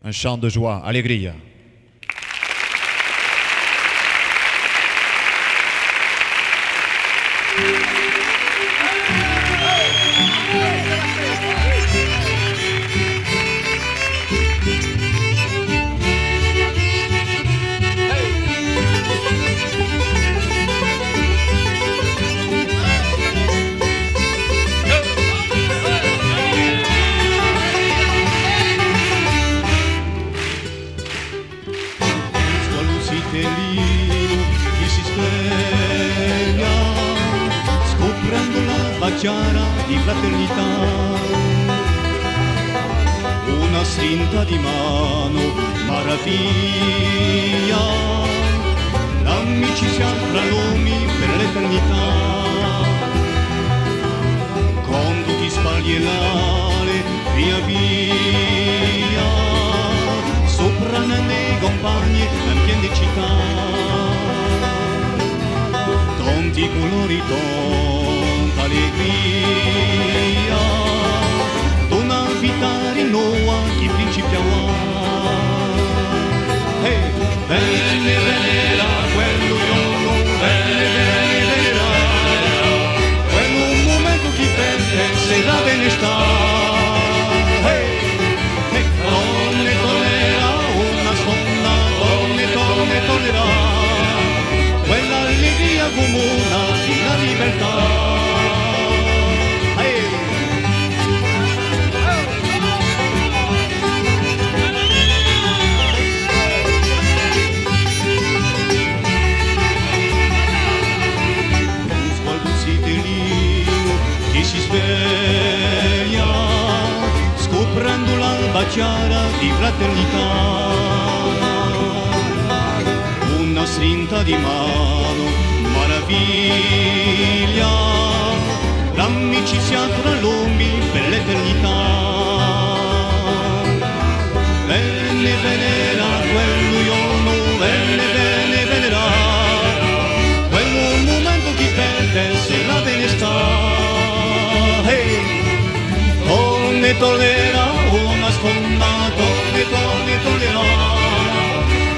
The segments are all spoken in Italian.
un chant de joie, allegria. Che si sveglia scoprendo la baciara di fraternità, una strinta di mano, maraviglia, l'amicizia tra l'uomo per l'eternità, con tutti spagli e l'ale, via via, sopra nei compagni, ambiente città, tanti colori, tanta allegria, una vita rinnoa chi principiava. Hey, bene, bene, quello giorno, bene, bene, bene, quello un momento chi perde, se la bene sta. Hey, hey, donne tornerà, una sponda, donne tornerà, quell'allegria comuna di la libertà. Hey. Un sguardo sidelino che si sveglia scoprendo l'alba chiara di fraternità, una strinta di mano, maraviglia, l'amicizia tra l'uomo per l'eternità. Bene, venera, quello giorno, bene, bene, venera, quello momento che perde se la bene sta. Hey, tornerà una sponda, tornerà,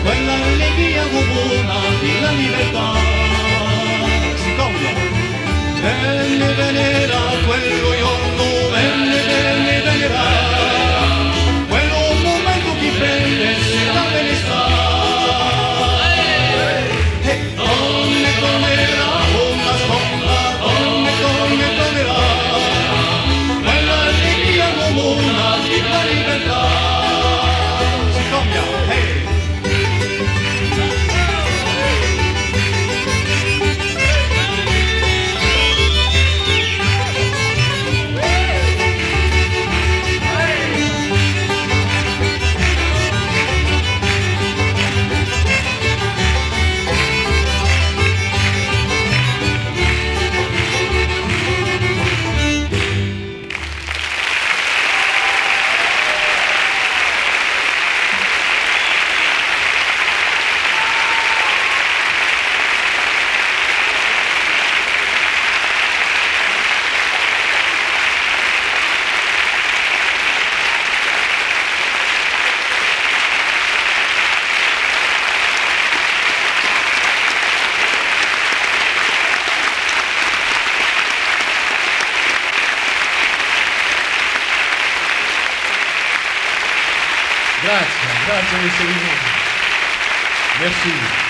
quell'allegria comuna di la libertà. Si cambia. Bene, venera, quello giorno, bene, bene, venera, quello momento che prende se la bene sta. Tornerà una sponda, tornerà, quell'allegria comuna di la libertà. Si cambia. Hey. Grazie, grazie Mr. Limone. Merci.